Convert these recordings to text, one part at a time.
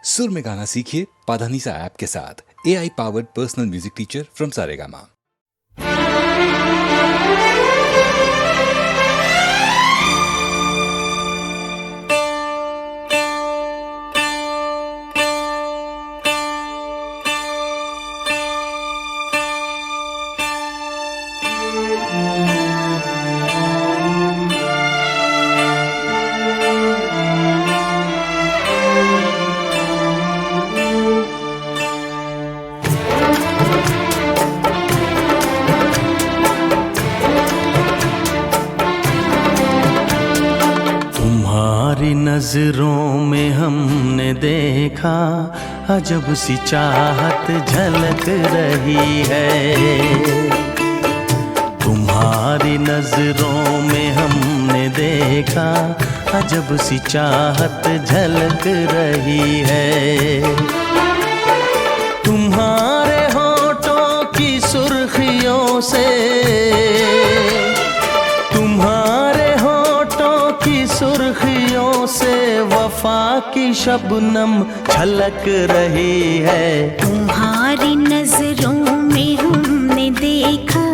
सुर में गाना सीखिए पाधानीसा ऐप के साथ। AI powered personal music teacher from Saregama. नजरों में हमने देखा अजब सी चाहत झलक रही है। तुम्हारी नजरों में हमने देखा अजब सी चाहत झलक रही है। तुम्हारे होठों की सुर्खियों से, तुम्हारे होठों की सुर्खियों से वफा की शबनम छलक रही है। तुम्हारी नजरों में हमने देखा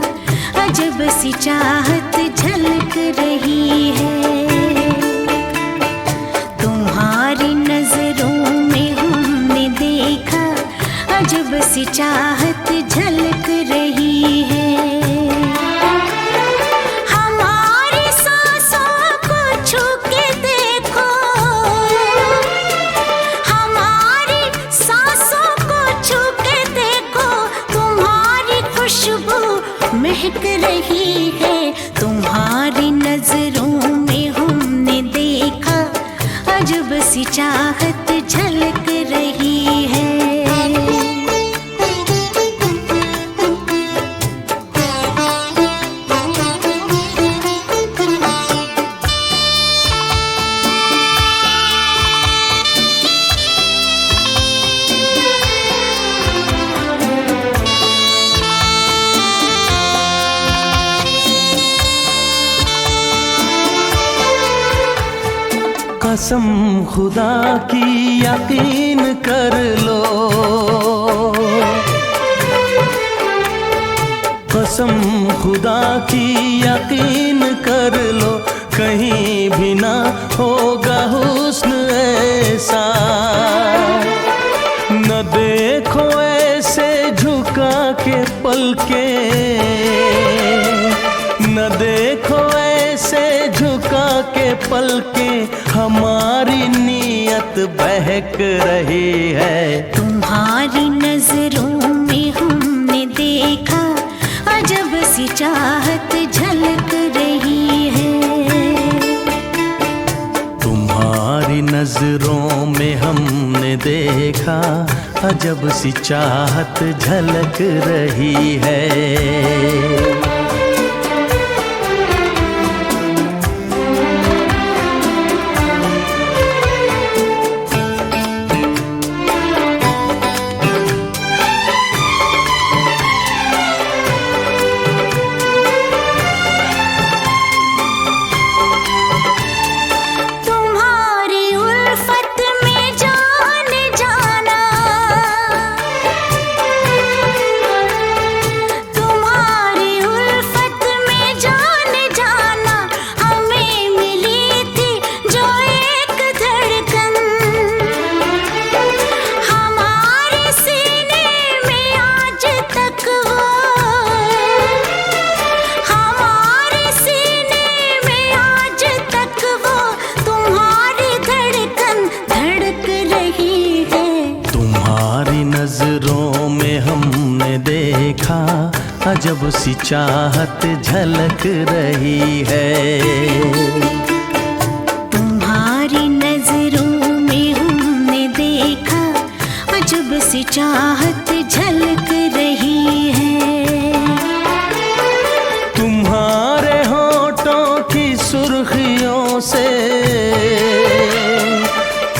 अजब सी चाहत झलक रही है। तुम्हारी नजरों में हमने देखा अजब सी चाहत झलक रही है। महक रही है। तुम्हारी नजरों में हमने देखा अजब सी चाहत झलक रही है। कसम खुदा की यकीन कर लो, कसम खुदा की यकीन कर लो, कहीं भी ना होगा हुस्न ऐसा। न देखो ऐसे झुका के पलके, न देखो ऐसे झुका के पलके, हमारी नीयत बहक रही है। तुम्हारी नजरों में हमने देखा अजब सी चाहत झलक रही है। तुम्हारी नजरों में हमने देखा अजब सी चाहत झलक रही है। नजरों में हमने देखा अजब सी चाहत झलक रही है। तुम्हारी नजरों में हमने देखा अजब सी चाहत झलक रही है। तुम्हारे होठों की सुर्खियों से,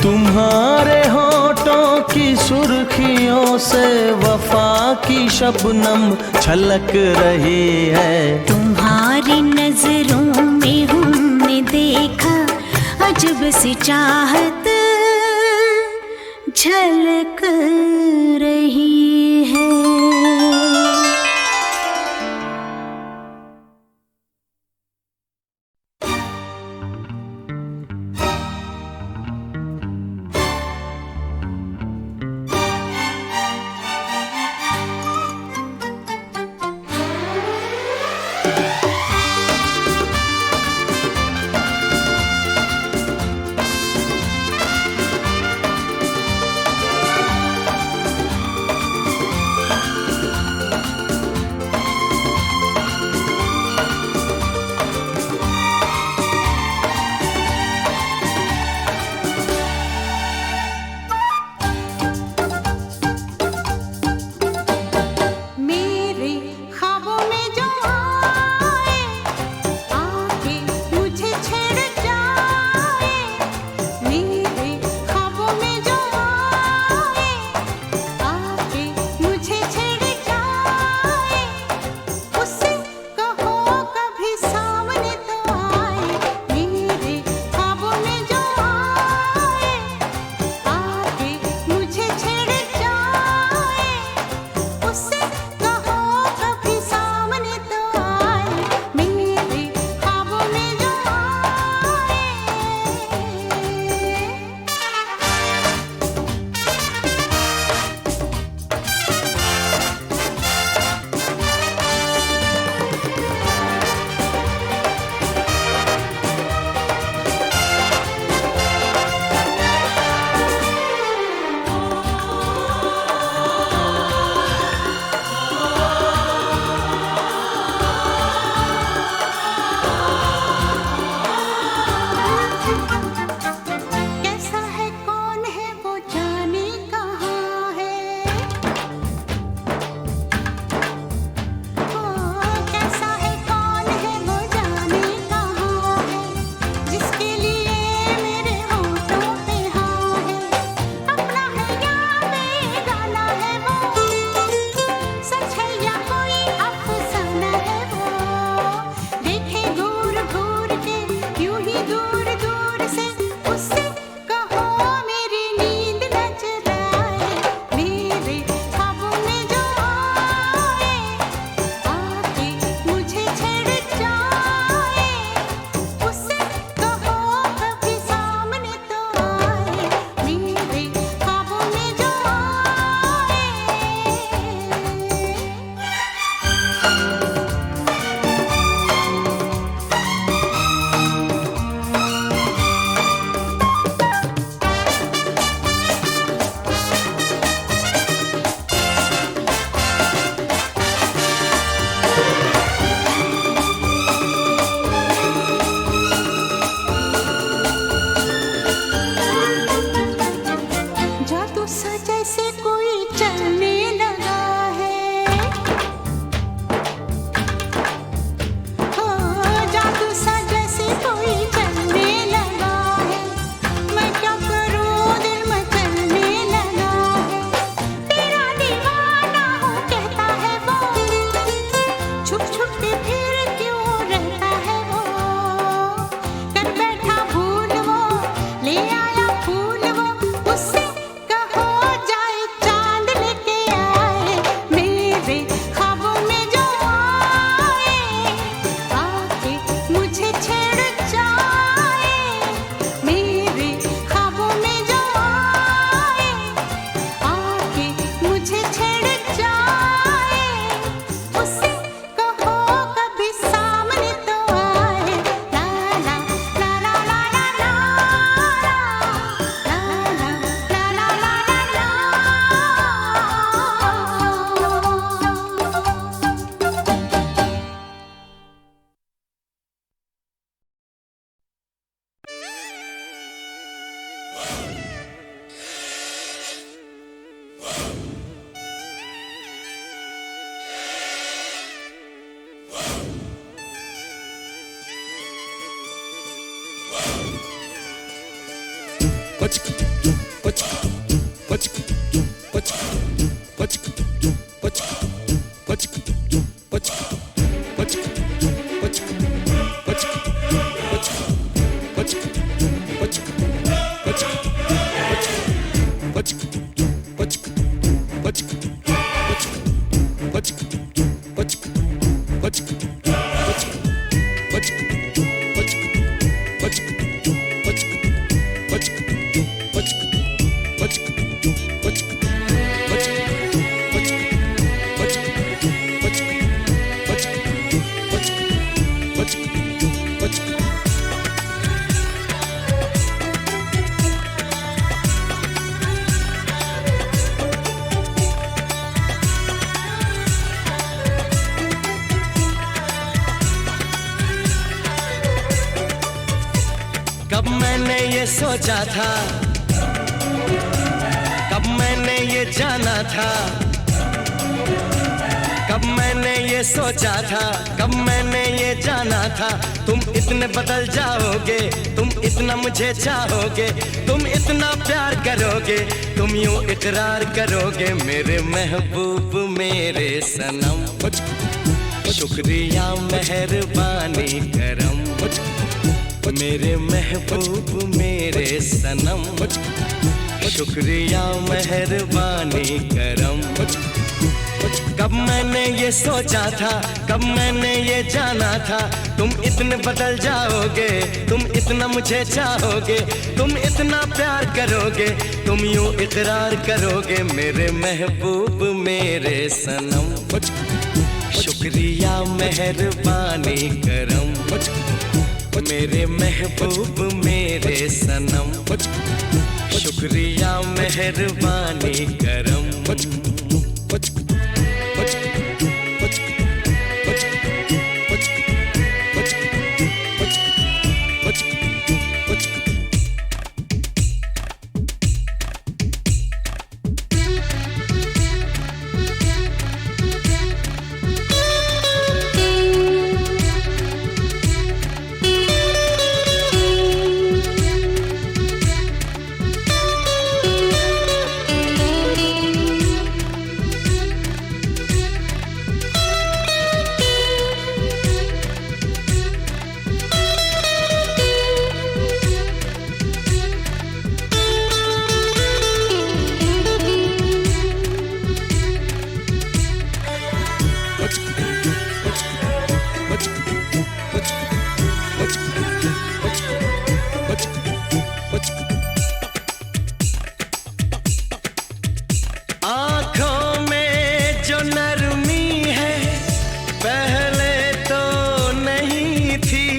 तुम्हारे होठों की सुर्खियों से वफा की शबनम छलक रही है। तुम्हारी नजरों में हमने देखा अजब सी चाहत झलक रही है। Let's go. कब मैंने ये सोचा था, कब मैंने ये जाना था, कब मैंने ये सोचा था, कब मैंने ये जाना था। तुम इतने बदल जाओगे, तुम इतना मुझे चाहोगे, तुम इतना प्यार करोगे, तुम यूं इकरार करोगे मेरे महबूब मेरे सनम। शुक्रिया मेहरबानी करम मेरे महबूब मेरे सनम। शुक्रिया मेहरबानी करम। कब मैंने ये सोचा था, कब मैंने ये जाना था, तुम इतने बदल जाओगे, तुम इतना मुझे चाहोगे, तुम इतना प्यार करोगे, तुम यूं इकरार करोगे मेरे महबूब मेरे सनम। शुक्रिया मेहरबानी करम मेरे महबूब मेरे सनम। शुक्रिया मेहरबानी करम। आँखों में जो नरमी है पहले तो नहीं थी,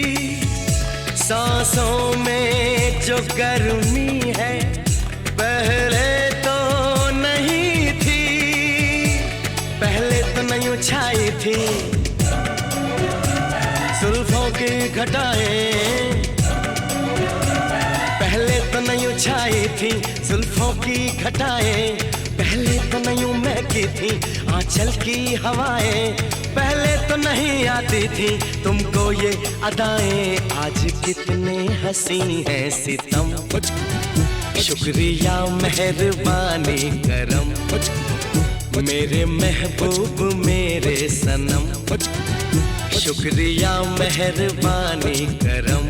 सांसों में जो गर्मी है पहले तो नहीं थी, पहले तो नहीं छाई थी जुल्फों की घटाएं, पहले तो नहीं छाई थी जुल्फों की घटाएं, पहले तो नहीं महकी थी आंचल की हवाएं, पहले तो नहीं आती थी तुमको ये अदाएं, आज कितने हंसी है सितम। शुक्रिया मेहरबानी करम मेरे महबूब मेरे सनम। शुक्रिया मेहरबानी करम।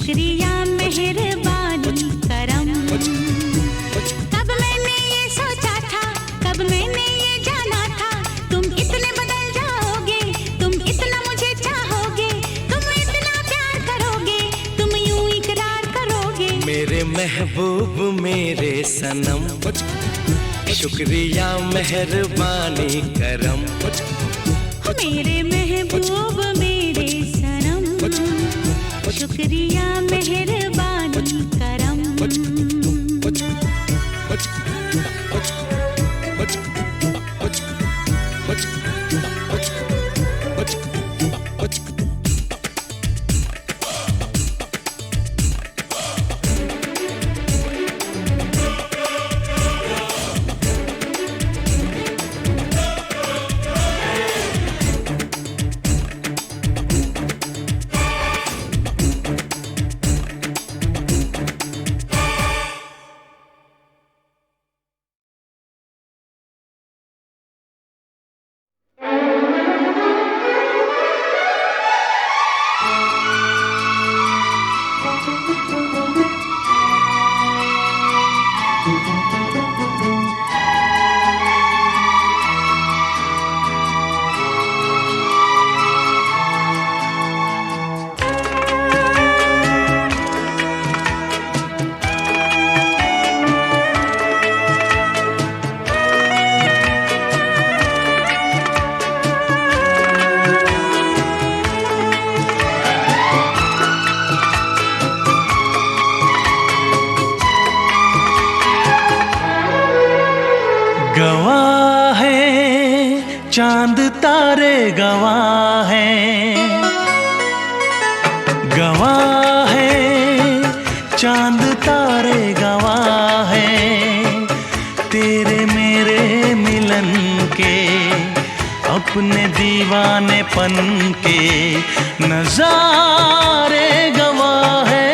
शुक्रिया मेहरबानी करम। कब मैंने ये सोचा था, कब मैंने ये जाना था, तुम इतने बदल जाओगे, तुम इतना मुझे चाहोगे, तुम इतना प्यार करोगे, तुम यूं इकरार करोगे। मेरे महबूब मेरे सनम, शुक्रिया मेहरबानी करम। मेरे महबूब मेरे सनम, शुक्रिया मेहरबानी करम। गवाह है चांद तारे, गवाह है, गवाह है चांद तारे, गवाह है तेरे मेरे मिलन के, अपने दीवानेपन के नजारे, गवाह है।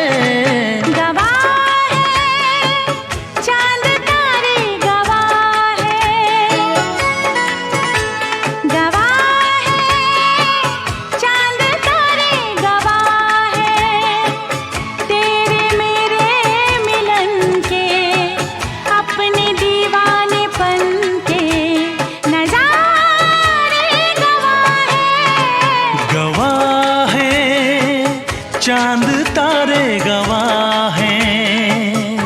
चांद तारे गवाह हैं।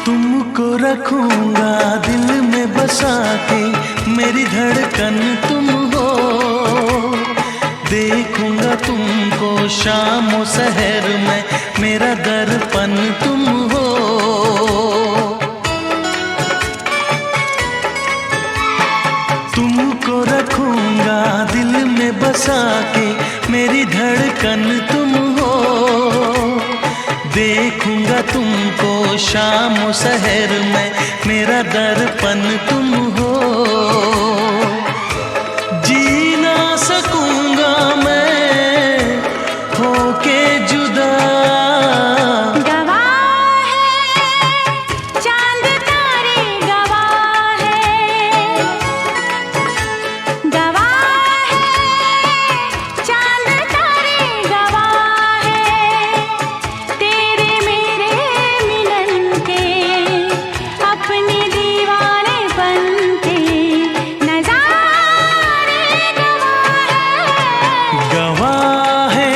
तुमको रखूंगा दिल में बसा के, मेरी धड़कन तुम हो, देखूंगा तुमको शाम और सहर में, मेरा दर्पण तुम हो। तुमको रखूंगा दिल में बसा के, मेरी धड़कन तुम हो, देखूंगा तुमको शाम और सहर में, मेरा दर्पण तुम हो। जी ना सकूंगा मैं होके जुदा, गवाह है चांद तारे, गवाह है, गवाह है चांद तारे, गवाह है तेरे मेरे मिलन के, अपने दीवानेपन के नजारे, गवाह है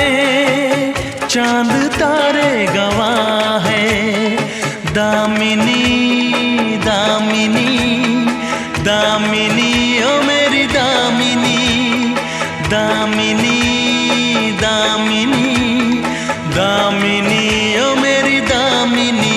चांद तारे, गवाह है दामिनी, दामिनी, दामिनी ओ मेरी दामिनी, दामिनी, दामिनी, दामिनी ओ मेरी दामिनी।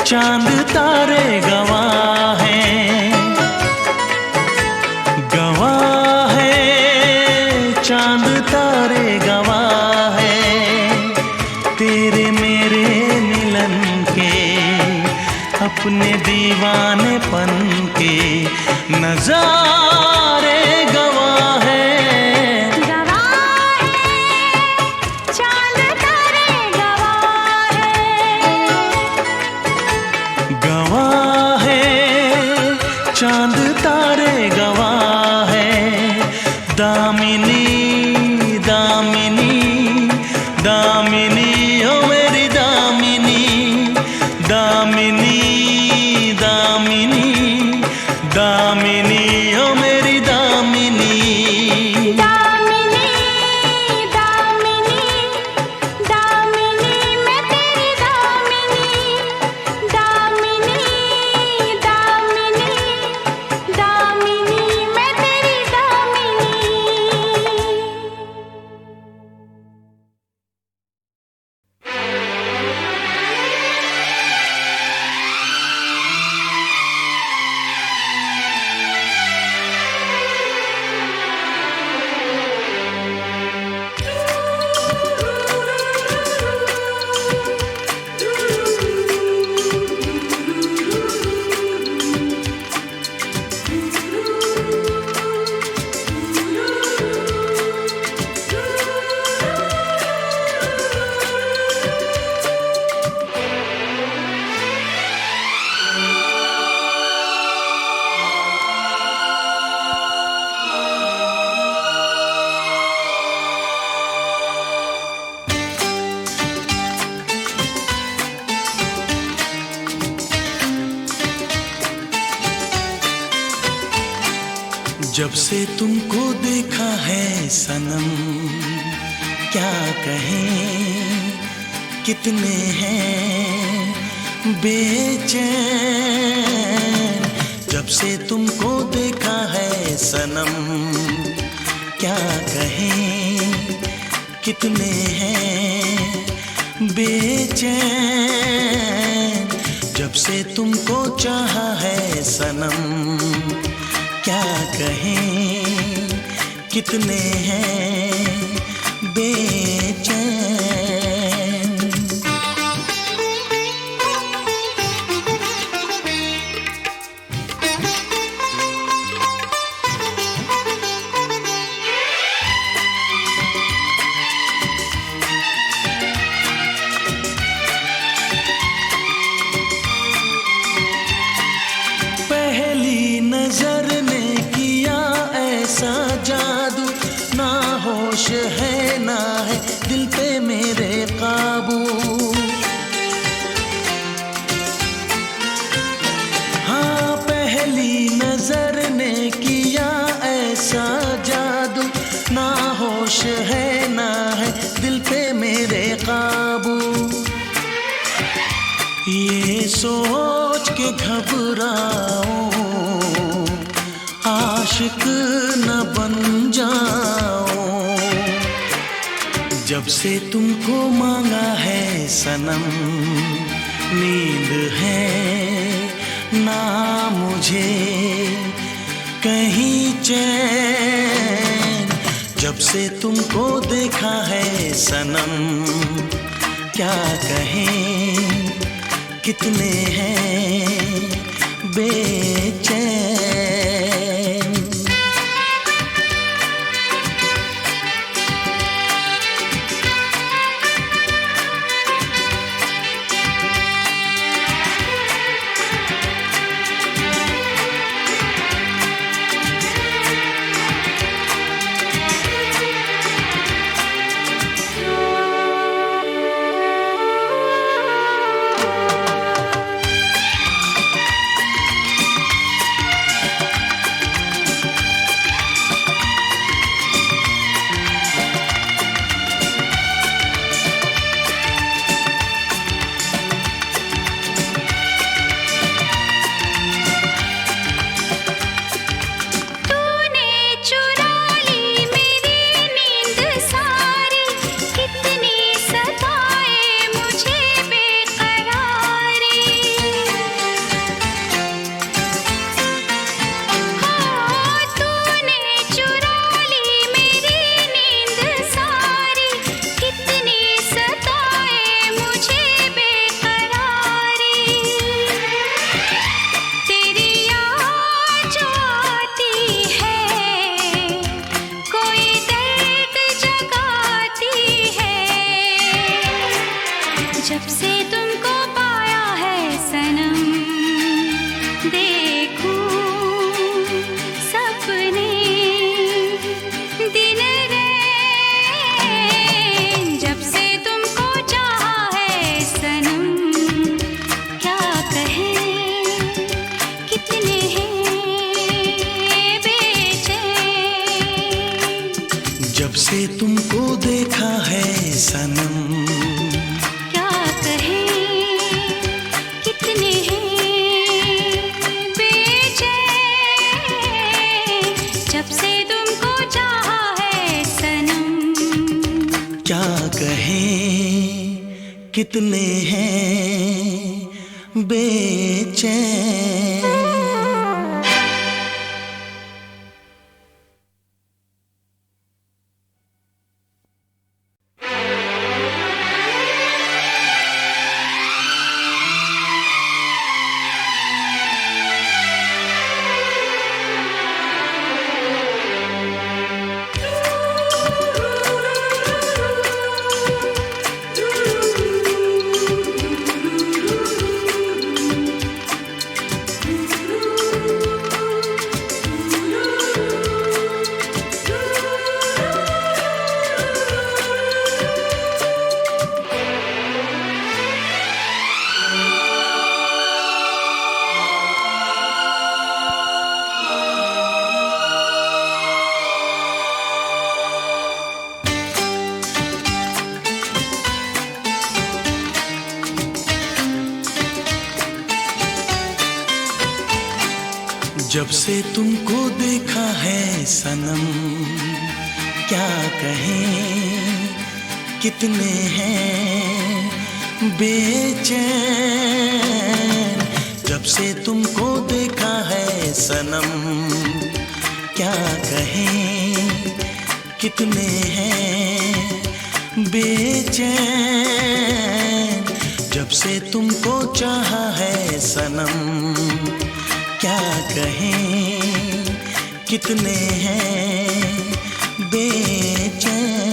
चांद तारे गवाह हैं, गवाह है, चांद तारे गवाह है तेरे मेरे मिलन के, अपने दीवानेपन के नजारे गवाह है। चांद तारे गवाह है, दामिनी दामिनी दामिनी ओ मेरी दामिनी, दामिनी दामिनी दामिनी ओ मेरी दामिनी। जब से तुमको देखा है सनम, क्या कहें कितने हैं बेचैन। जब से तुमको देखा है सनम, क्या कहें कितने हैं बेचैन। जब से तुमको चाहा है सनम, क्या कहें कितने हैं बेचैन। पहली नजर ने किया ऐसा जादू, ना होश है ना है दिल पे मेरे काबू। हाँ, पहली नजर ने किया ऐसा जादू, ना होश है ना है दिल पे मेरे काबू। ये सोच के घबराऊं आशिक न बन जाऊं। जब से तुमको मांगा है सनम, नींद है ना मुझे कहीं चैन। जब से तुमको देखा है सनम, क्या कहें कितने हैं बेचैन। कितने हैं बेचैन। जब से तुमको देखा है सनम, क्या कहें कितने हैं बेचैन। जब से तुमको देखा है सनम, क्या कहें कितने हैं बेचैन। जब से तुमको चाहा है सनम, क्या कहें कितने हैं बेचैन।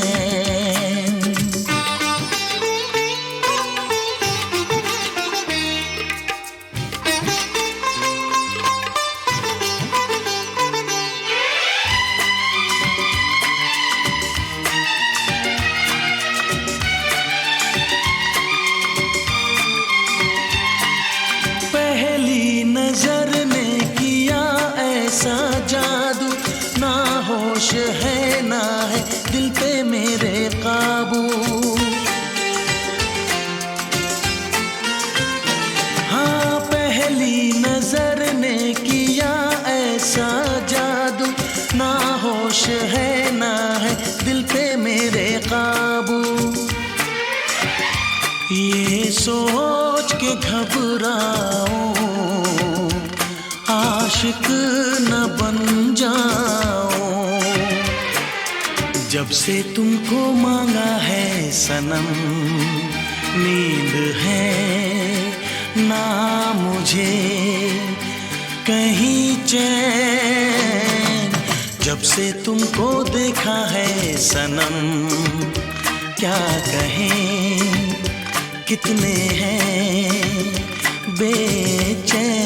पहली नजर ने किया ऐसा जादू, ना होश है ना है दिल पे मेरे काबू। हाँ, पहली नजर ने किया ऐसा जादू, ना होश है ना है दिल पे मेरे काबू। ये सोच के घबराऊं आशिक न बन जाऊं। जब से तुमको मांगा है सनम, नींद है ना मुझे कहीं चैन। जब से तुमको देखा है सनम, क्या कहें कितने हैं बेचैन।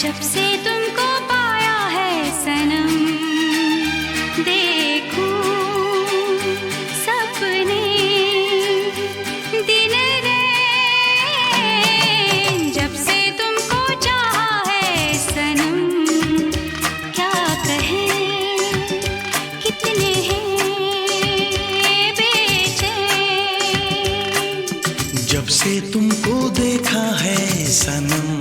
जब से तुमको पाया है सनम, देखूं सपने दिन रैन। जब से तुमको चाहा है सनम, क्या कहें कितने हैं बेचैन। जब से तुमको देखा है सनम,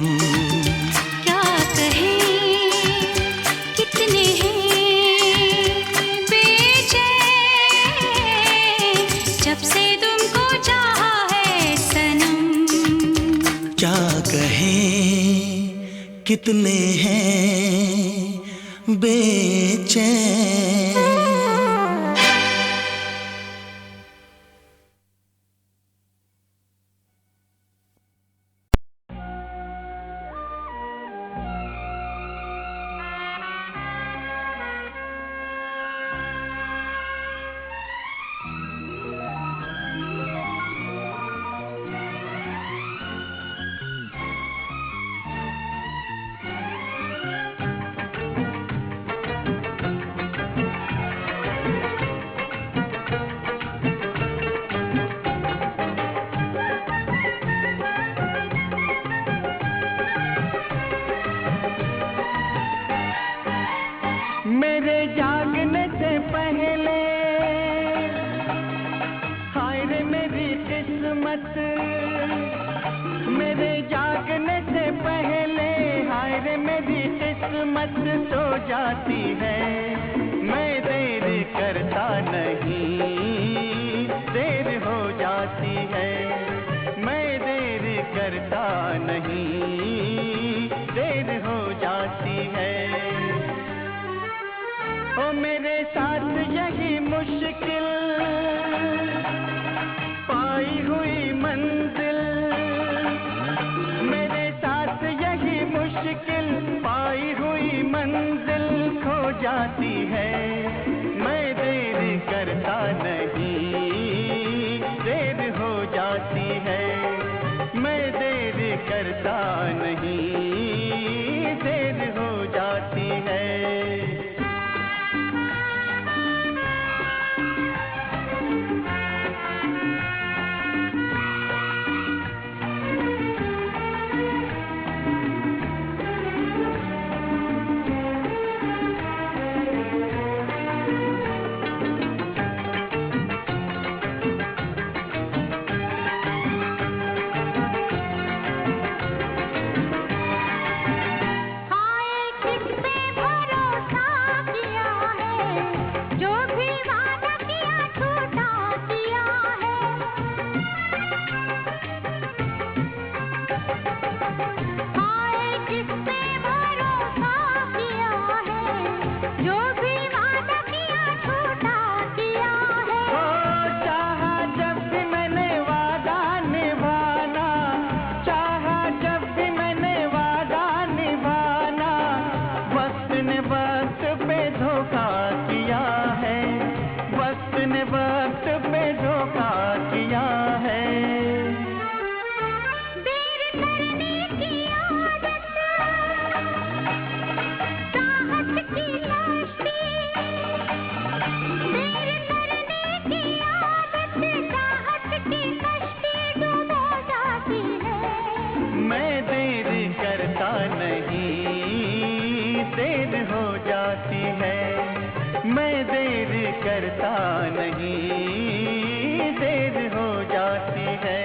कितने हैं बेचैन। मेरे जागने से पहले हाय रे मेरी किस्मत, मेरे जागने से पहले हाय रे मेरी किस्मत सो जाती है। मैं देर करता नहीं, देर हो जाती है। मैं देर करता नहीं, देर हो जाती है। ओ मेरे साथ यही मुश्किल पाई हुई मंजिल, मेरे साथ यही मुश्किल पाई हुई मंजिल खो जाती है। मैं देर करता नहीं, देर हो जाती है। मैं देर करता नहीं, देर हो जाती है। करता नहीं, देर हो जाती है।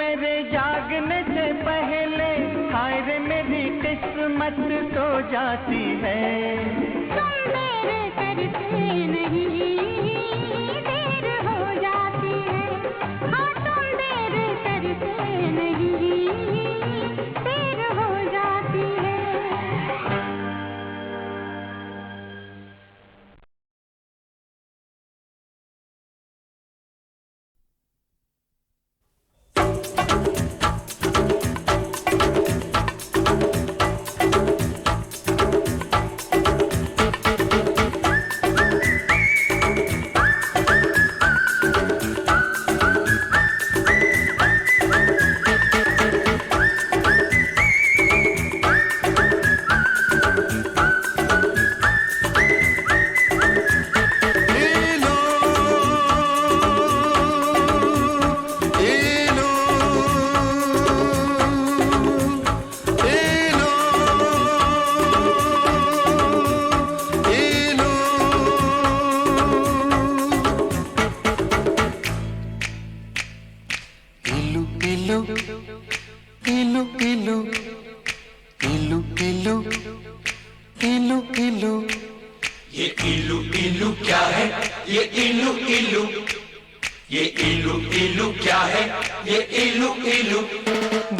मेरे जागने से पहले हाय रे मेरी किस्मत सो जाती है। तुम मेरे करते नहीं देर हो जाती है। हाँ तुम देर करते नहीं देर हो जाती है।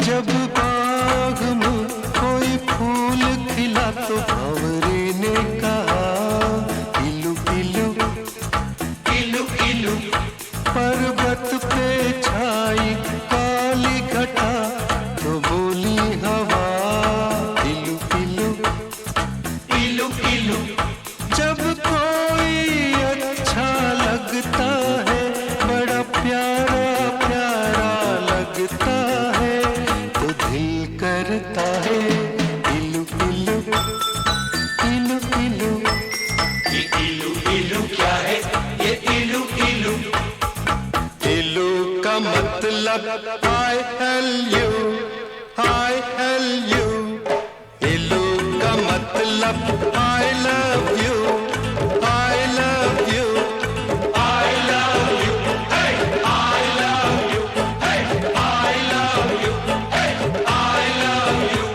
जब बाग में कोई फूल खिला तो भंवरे ने कहा इलू इलू इलू इलू। पर्वत पे छाई काली घटा तो बोली हवा इलू इलू इलू इलू। जब कोई अच्छा लगता है बड़ा प्यारा प्यारा लगता है तो दिल करता है इलू इलू इलू इलू। ये इलू इलू क्या है? ये इलू इलू। इलू का मतलब I L U I L U। इलू का मतलब I love you I love you I love you hey I love you hey I love you hey I love you।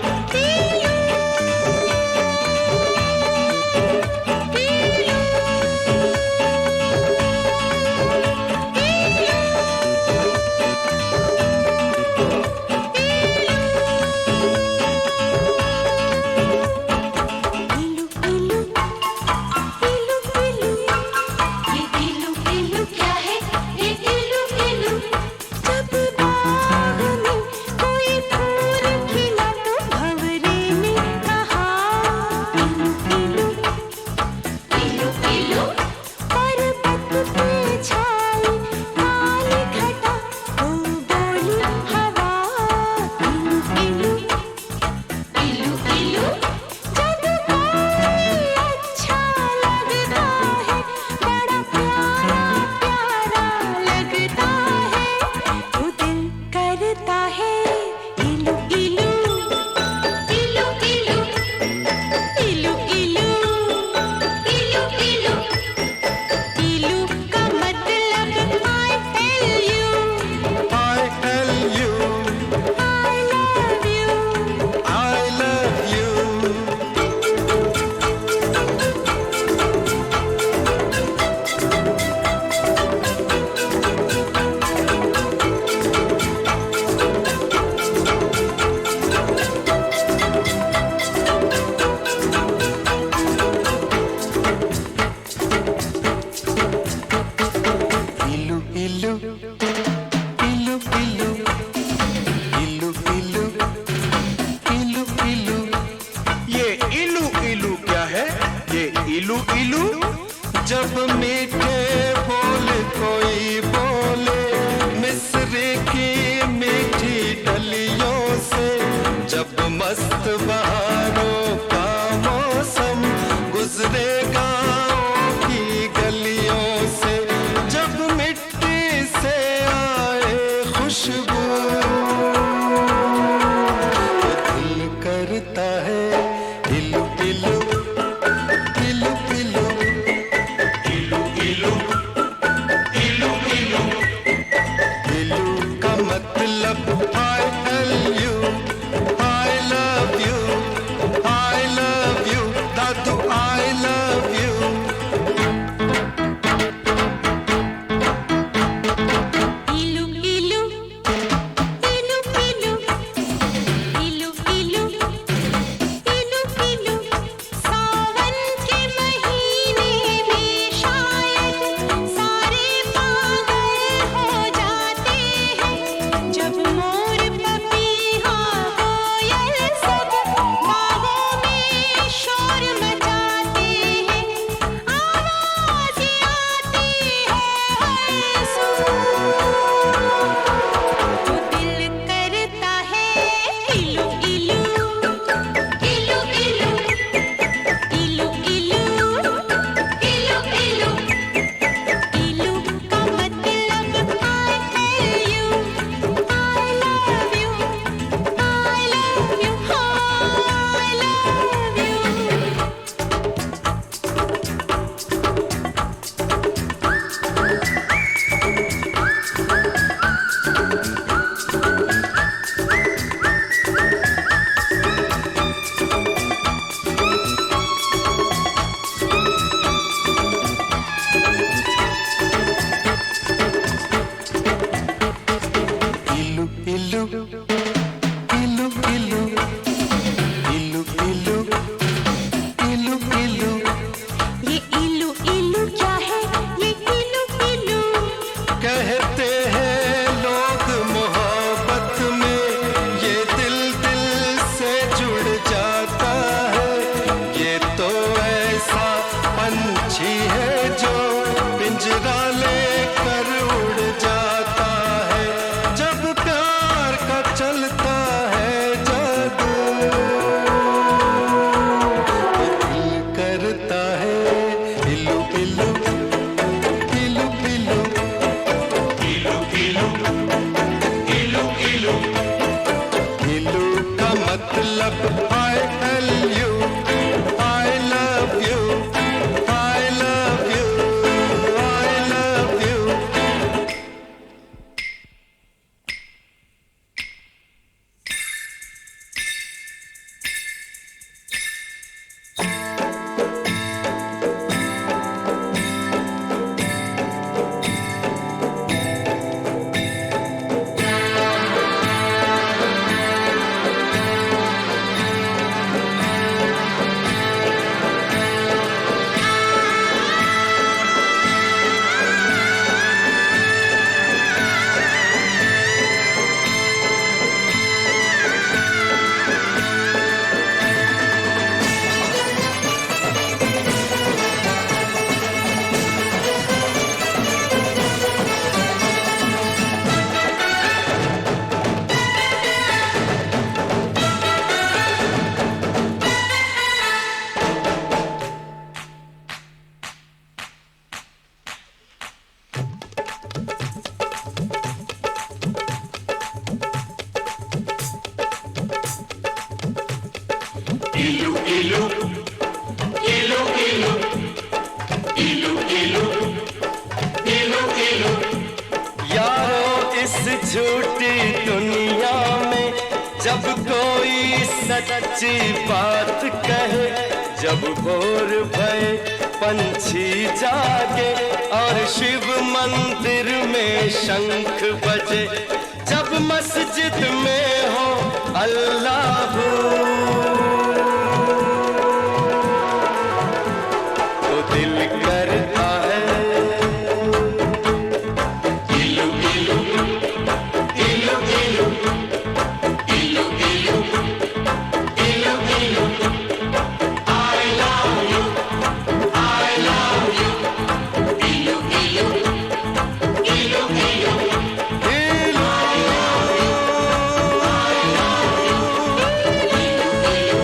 इलू इलू। जब मीठे बोल कोई बोले मिस्री की मीठी डलियों से, जब मस्त बहारों का मौसम गुजरे गाँव की गलियों से, जब मिट्टी से कहते हैं लोग मोहब्बत में ये दिल दिल से जुड़ जाता है। ये तो ऐसा पंछी है जो पिंजरा लेकर उड़ जाता है। जब प्यार का चलता है जादू, दिल करता है इलू इलू इलू इलू इलू का मतलब I love you, I love you, I love you, I love you. यारो इस झूठी दुनिया में जब कोई सच्ची बात कहे, जब भोर भये पंछी जागे और शिव मंदिर में शंख बजे, जब मस्जिद में हो अल्लाह तो दिल करता है इलू इलू इलू इलू इलू इलू इलू इलू I love you, I love you, इलू इलू इलू इलू इलू आई लव यू, इलू इलू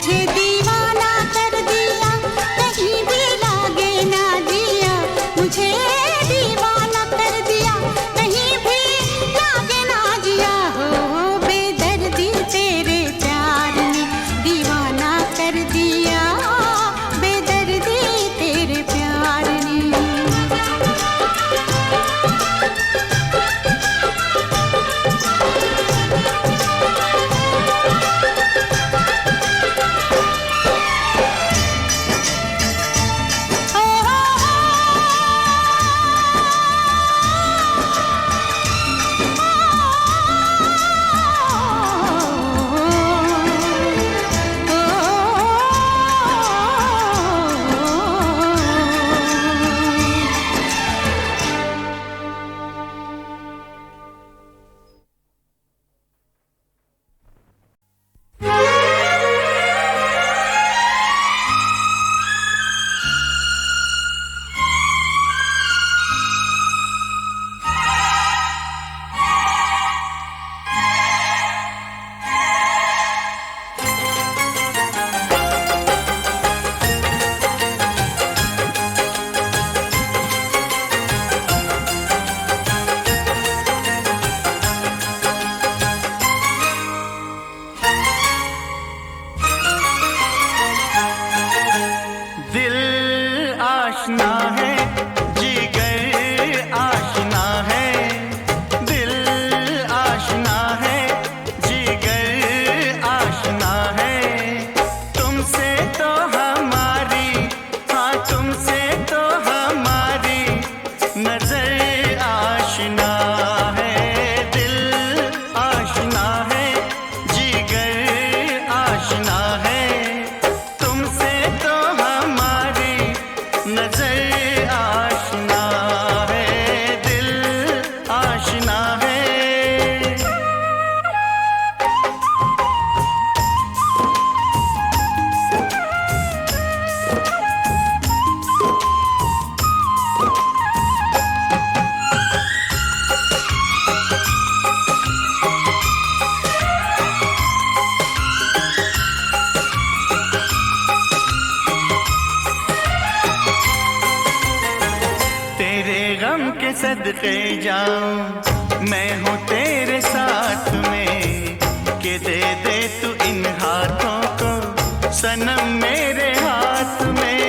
मुझे दीवाना कर दिया, कहीं भी लागे ना जिया। मुझे दीवाना कर दिया, कहीं भी लागे ना जिया। हो बेदर्दी तेरे प्यार ने दीवाना कर दिया, बेदर्दी तेरे प्यार ने। दिल आशना है, जिगर आशना है। दिल आशना है, जिगर आशना है। तुमसे तो हमारी, हाँ तुमसे तो हमारी नजर आशना है। दिल आशना है, जिगर आशना है। तुमसे तो हमारी नजर आशना है, दिल आशना है। तेरे गम के सदके जाऊं मैं हूँ तेरे साथ में, के दे तू इन हाथों को सनम मेरे हाथ में।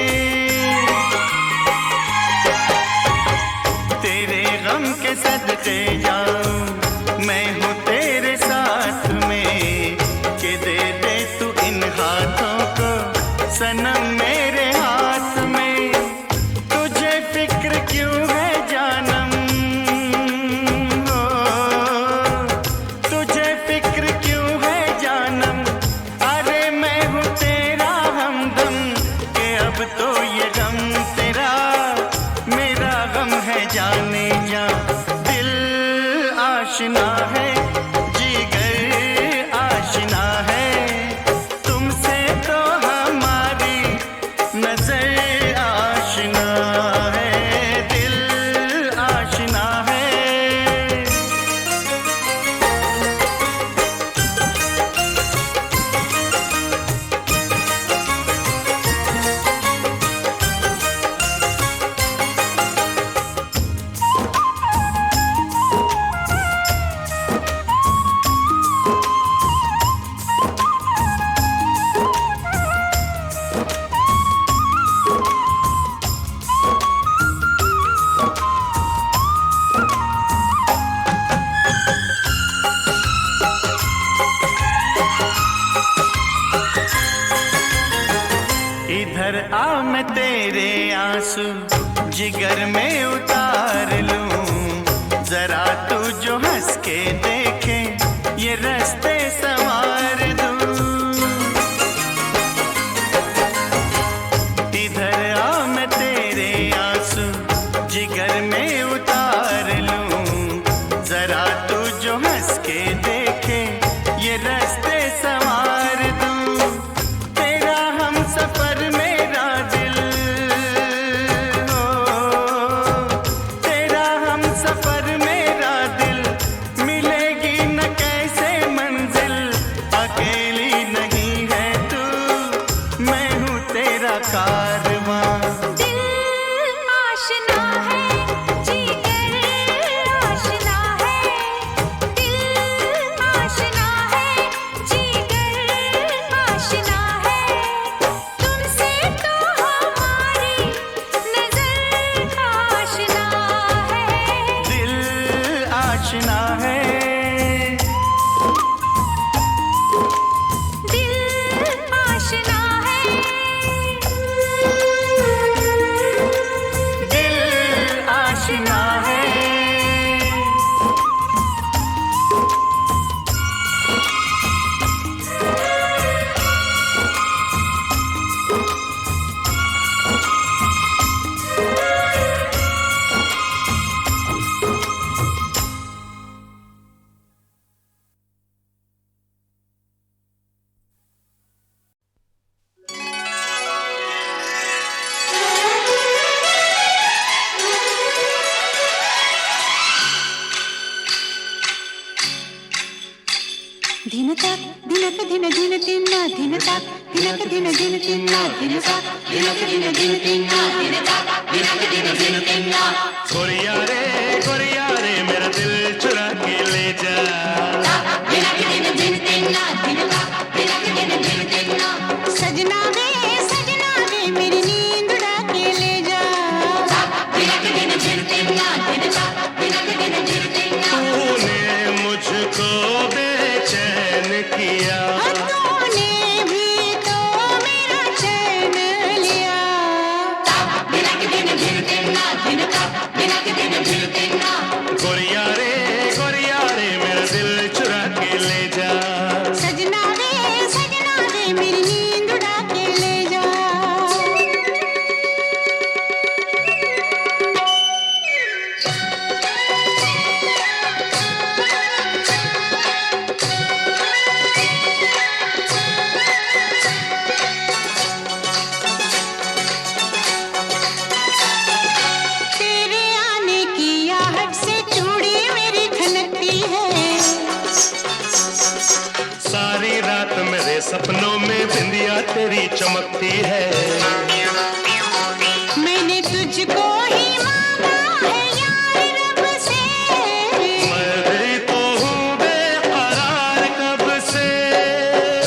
तेरे गम के सदके जाऊं मैं हूँ तेरे साथ में, के दे तू इन हाथों को सनम मेरे हाथ में। तुझे फिक्र क्यों है जानम, हो तुझे फिक्र क्यों है जानम। अरे मैं हूँ तेरा हमदम, के अब तो ये गम तेरा मेरा गम है जाने जा। दिल आशना है, जिगर आशना है। तुमसे तो हमारी नजर आशना है, दिल आशना है। इधर आ मैं तेरे आंसू जिगर में उतार लूं, जरा तू जो हंस के देखे ये रास्ते संवार दूं। इधर आ मैं तेरे आंसू जिगर में उतार लूं, जरा तू जो हंस के देखे ये रास्ते संवार दूं। तेरा हम सफर मेरा दिल, हो तेरा हम सफर मेरा दिल, मिलेगा कारवां। दिल आशना है, जिगर आशना है, दिल आशना है, जिगर आशना है, तुमसे तो हमारी नजर आशना है। दिल आशना है, दिल आशना है, दिल आशना है। धिनताक धिनक धिन धिन तिन्ना धिनताक धिनक धिन धिन तिन्ना धिनताक धिनक धिन धिन तिन्ना धिनताक धिनक धिन धिन तिन्ना। गोरिया रे मेरा दिल चुरा के ले जा। धिनक धिन धिन तिन्ना धिनताक धिनक धिन धिन तिन्ना। सजना वे मेरी नींद उड़ा के ले जा। धिनक धिन धिन तिन्ना धिनताक धिनक धिन धिन तिन्ना। तूने मुझको बेचैन किया, तूने भी तो मेरा चैन लिया। धिनक धिन धिन तिन्ना धिनताक धिनक धिन धिन तिन्ना। गोरिया रे मेरा दिल चुरा के ले जा। सजना वे मेरी नींद उड़ा के ले जा। तेरे आने की आहट से चूड़ी मेरी खनकती है। सारी रात मेरे सपनों में बिंदिया तेरी चमकती है। मैंने तुझको ही मांगा है यार रब से। मैं भी तो हूँ बेकरार कब से।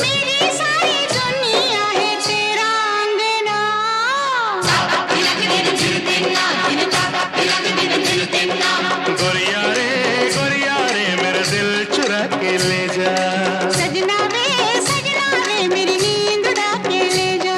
मेरी सारी दुनिया है तेरा अंगना। धिनक धिन धिन तिन्ना धिनताक धिनक धिन धिन तिन्ना। गोरिया रे मेरा दिल चुरा के ले जा। सजना वे मेरी नींद उड़ा के ले जा।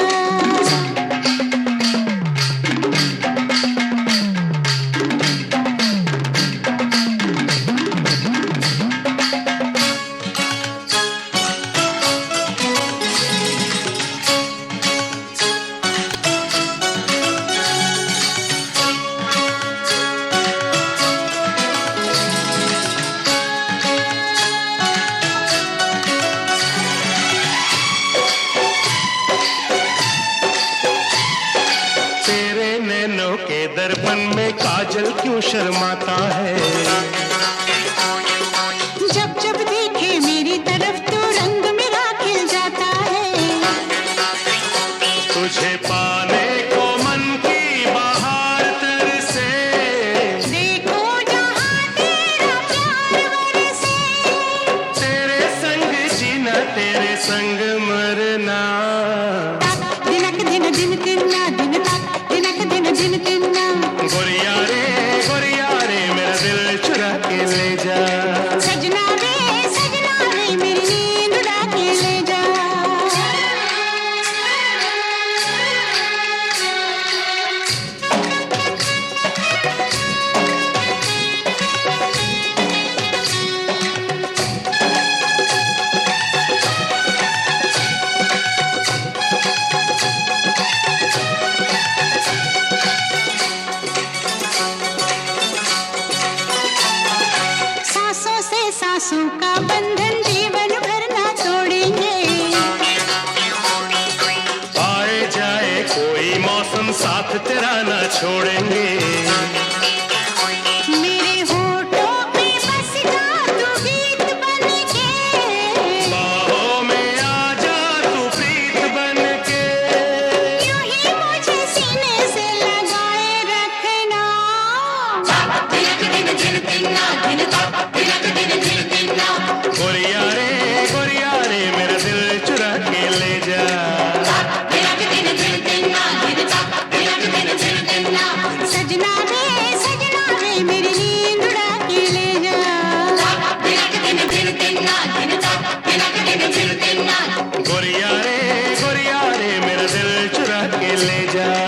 तेरे नैनों के दर्पण में काजल क्यों शर्माता है। जब जब देखे मेरी तरफ तो रंग मेरा खिल जाता है। तुझे पाने को मन की बहार तरसे। देखो जहाँ तेरा प्यार बरसे। तेरे संग जीना तेरे संग मरना। धिनक धिन धिन तिन्ना धिनताक धिनक धिन धिन तिन्ना। गोरिया रे मेरा दिल चुरा के ले जा। सजना वे मेरी नींद उड़ा के ले जा। सांसों से सांसों का बंधन जीवन भर ना तोड़ेंगे। आए जाए कोई मौसम साथ तेरा ना छोड़ेंगे। मेरे होठों पे बस जा तू गीत बन के। बाहों में आ जा तू प्रीत बन के। यूं ही जा